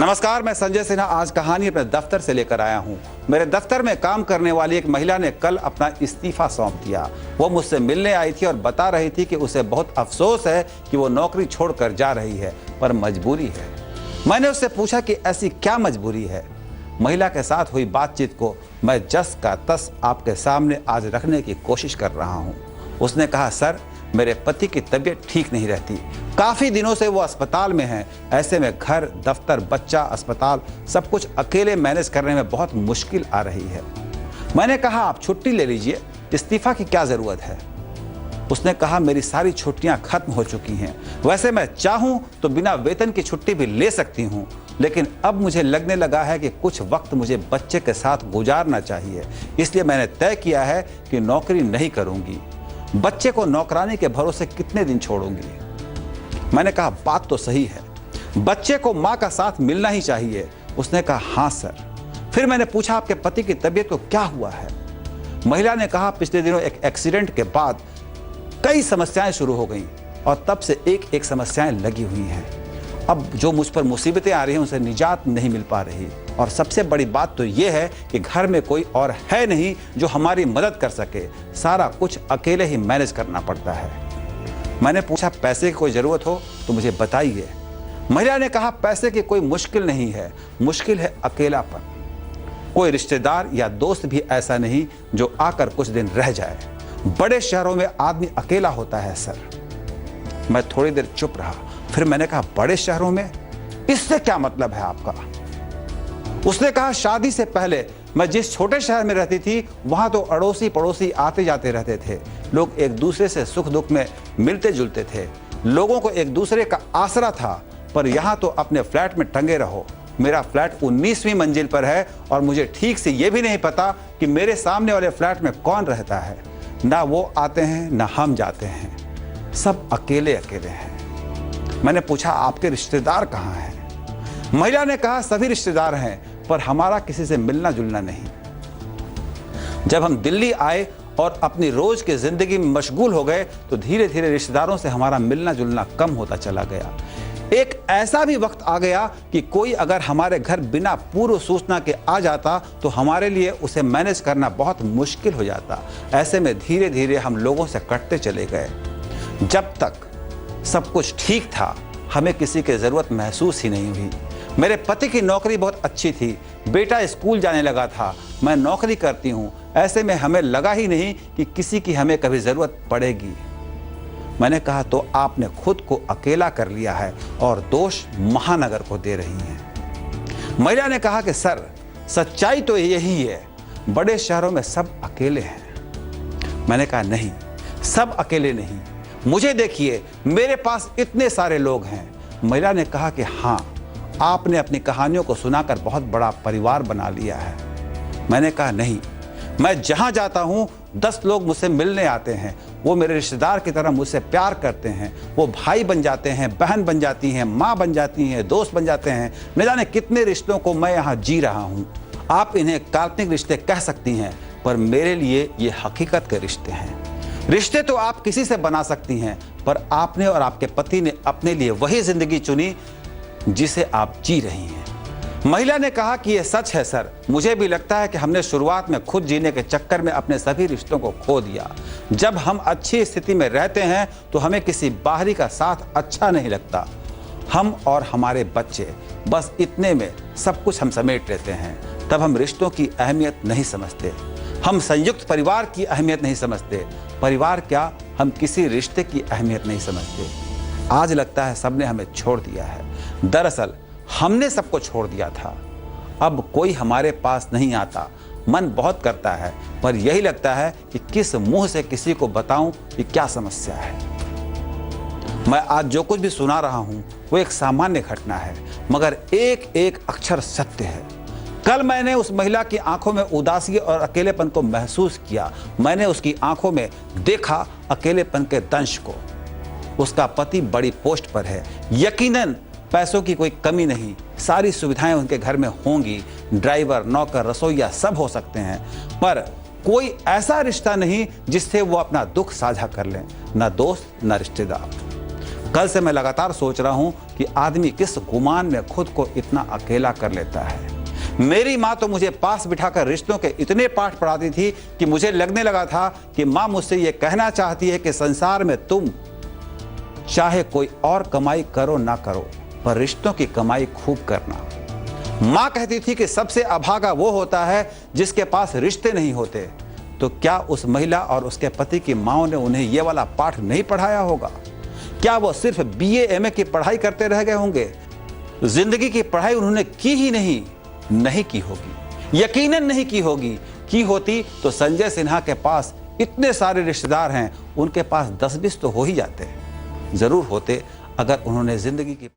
नमस्कार, मैं संजय सिन्हा आज कहानी अपने दफ्तर से लेकर आया हूं। मेरे दफ्तर में काम करने वाली एक महिला ने कल अपना इस्तीफा सौंप दिया। वो मुझसे मिलने आई थी और बता रही थी कि उसे बहुत अफसोस है कि वो नौकरी छोड़कर जा रही है, पर मजबूरी है। मैंने उससे पूछा कि ऐसी क्या मजबूरी है। महिला के साथ हुई बातचीत को मैं जस का तस आपके सामने आज रखने की कोशिश कर रहा हूँ। उसने कहा, सर, मेरे पति की तबीयत ठीक नहीं रहती, काफी दिनों से वो अस्पताल में हैं। ऐसे में घर, दफ्तर, बच्चा, अस्पताल सब कुछ अकेले मैनेज करने में बहुत मुश्किल आ रही है। मैंने कहा, आप छुट्टी ले लीजिए, इस्तीफा की क्या जरूरत है। उसने कहा, मेरी सारी छुट्टियां खत्म हो चुकी हैं। वैसे मैं चाहूं तो बिना वेतन की छुट्टी भी ले सकती हूं, लेकिन अब मुझे लगने लगा है कि कुछ वक्त मुझे बच्चे के साथ गुजारना चाहिए। इसलिए मैंने तय किया है कि नौकरी नहीं करूंगी। बच्चे को नौकरानी के भरोसे कितने दिन छोड़ूंगी। मैंने कहा, बात तो सही है, बच्चे को माँ का साथ मिलना ही चाहिए। उसने कहा, हाँ सर। फिर मैंने पूछा, आपके पति की तबीयत को क्या हुआ है। महिला ने कहा, पिछले दिनों एक एक्सीडेंट के बाद कई समस्याएं शुरू हो गई और तब से एक एक समस्याएं लगी हुई हैं। अब जो मुझ पर मुसीबतें आ रही हैं उनसे निजात नहीं मिल पा रही, और सबसे बड़ी बात तो ये है कि घर में कोई और है नहीं जो हमारी मदद कर सके। सारा कुछ अकेले ही मैनेज करना पड़ता है। मैंने पूछा, पैसे की कोई ज़रूरत हो तो मुझे बताइए। महिला ने कहा, पैसे की कोई मुश्किल नहीं है, मुश्किल है अकेलापन। कोई रिश्तेदार या दोस्त भी ऐसा नहीं जो आकर कुछ दिन रह जाए। बड़े शहरों में आदमी अकेला होता है सर। मैं थोड़ी देर चुप रहा, फिर मैंने कहा, बड़े शहरों में, इससे क्या मतलब है आपका। उसने कहा, शादी से पहले मैं जिस छोटे शहर में रहती थी वहां तो अड़ोसी पड़ोसी आते जाते रहते थे। लोग एक दूसरे से सुख दुख में मिलते जुलते थे, लोगों को एक दूसरे का आसरा था। पर यहाँ तो अपने फ्लैट में टंगे रहो। मेरा फ्लैट 19वीं मंजिल पर है और मुझे ठीक से ये भी नहीं पता कि मेरे सामने वाले फ्लैट में कौन रहता है। ना वो आते हैं ना हम जाते हैं, सब अकेले अकेले हैं। मैंने पूछा, आपके रिश्तेदार कहाँ हैं। महिला ने कहा, सभी रिश्तेदार हैं, पर हमारा किसी से मिलना जुलना नहीं। जब हम दिल्ली आए और अपनी रोज की जिंदगी में मशगूल हो गए तो धीरे धीरे रिश्तेदारों से हमारा मिलना जुलना कम होता चला गया। एक ऐसा भी वक्त आ गया कि कोई अगर हमारे घर बिना पूर्व सूचना के आ जाता तो हमारे लिए उसे मैनेज करना बहुत मुश्किल हो जाता। ऐसे में धीरे धीरे हम लोगों से कटते चले गए। जब तक सब कुछ ठीक था, हमें किसी की जरूरत महसूस ही नहीं हुई। मेरे पति की नौकरी बहुत अच्छी थी, बेटा स्कूल जाने लगा था, मैं नौकरी करती हूँ। ऐसे में हमें लगा ही नहीं कि किसी की हमें कभी जरूरत पड़ेगी। मैंने कहा, तो आपने खुद को अकेला कर लिया है और दोष महानगर को दे रही हैं। महिला ने कहा कि सर, सच्चाई तो यही है, बड़े शहरों में सब अकेले हैं। मैंने कहा, नहीं, सब अकेले नहीं, मुझे देखिए, मेरे पास इतने सारे लोग हैं। महिला ने कहा कि हाँ, आपने अपनी कहानियों को सुनाकर बहुत बड़ा परिवार बना लिया है। मैंने कहा, नहीं, मैं जहां जाता हूं 10 लोग मुझसे मिलने आते हैं। वो मेरे रिश्तेदार की तरह मुझसे प्यार करते हैं। वो भाई बन जाते हैं, बहन बन जाती हैं, माँ बन जाती हैं, दोस्त बन जाते हैं। न जाने कितने रिश्तों को मैं यहाँ जी रहा हूँ। आप इन्हें काल्पनिक रिश्ते कह सकती हैं, पर मेरे लिए ये हकीकत के रिश्ते हैं। रिश्ते तो आप किसी से बना सकती हैं, पर आपने और आपके पति ने अपने लिए वही जिंदगी चुनी जिसे आप जी रही हैं। महिला ने कहा कि यह सच है सर, मुझे भी लगता है कि हमने शुरुआत में खुद जीने के चक्कर में अपने सभी रिश्तों को खो दिया। जब हम अच्छी स्थिति में रहते हैं तो हमें किसी बाहरी का साथ अच्छा नहीं लगता। हम और हमारे बच्चे, बस इतने में सब कुछ हम समेट लेते हैं। तब हम रिश्तों की अहमियत नहीं समझते। हम संयुक्त परिवार की अहमियत नहीं समझते। परिवार क्या, हम किसी रिश्ते की अहमियत नहीं समझते। आज लगता है सबने हमें छोड़ दिया है। दरअसल हमने सबको छोड़ दिया था। अब कोई हमारे पास नहीं आता। मन बहुत करता है, पर यही लगता है कि किस मुंह से किसी को बताऊं कि क्या समस्या है। मैं आज जो कुछ भी सुना रहा हूं वो एक सामान्य घटना है, मगर एक एक अक्षर सत्य है। कल मैंने उस महिला की आंखों में उदासी और अकेलेपन को महसूस किया। मैंने उसकी आंखों में देखा अकेलेपन के दंश को। उसका पति बड़ी पोस्ट पर है, यकीनन पैसों की कोई कमी नहीं, सारी सुविधाएं उनके घर में होंगी, ड्राइवर, नौकर, रसोइया सब हो सकते हैं, पर कोई ऐसा रिश्ता नहीं जिससे वो अपना दुख साझा कर लें, ना दोस्त ना रिश्तेदार। कल से मैं लगातार सोच रहा हूं कि आदमी किस गुमान में खुद को इतना अकेला कर लेता है। मेरी माँ तो मुझे पास बिठाकर रिश्तों के इतने पाठ पढ़ाती थी कि मुझे लगने लगा था कि माँ मुझसे ये कहना चाहती है कि संसार में तुम चाहे कोई और कमाई करो ना करो, पर रिश्तों की कमाई खूब करना। माँ कहती थी कि सबसे अभागा वो होता है जिसके पास रिश्ते नहीं होते। तो क्या उस महिला और उसके पति की माँओं ने उन्हें ये वाला पाठ नहीं पढ़ाया होगा? क्या वो सिर्फ BA MA की पढ़ाई करते रह गए होंगे? जिंदगी की पढ़ाई उन्होंने की ही नहीं की होगी, यकीनन नहीं की होगी। की होती तो संजय सिन्हा के पास इतने सारे रिश्तेदार हैं, उनके पास 10-20 तो हो ही जाते, जरूर होते अगर उन्होंने जिंदगी की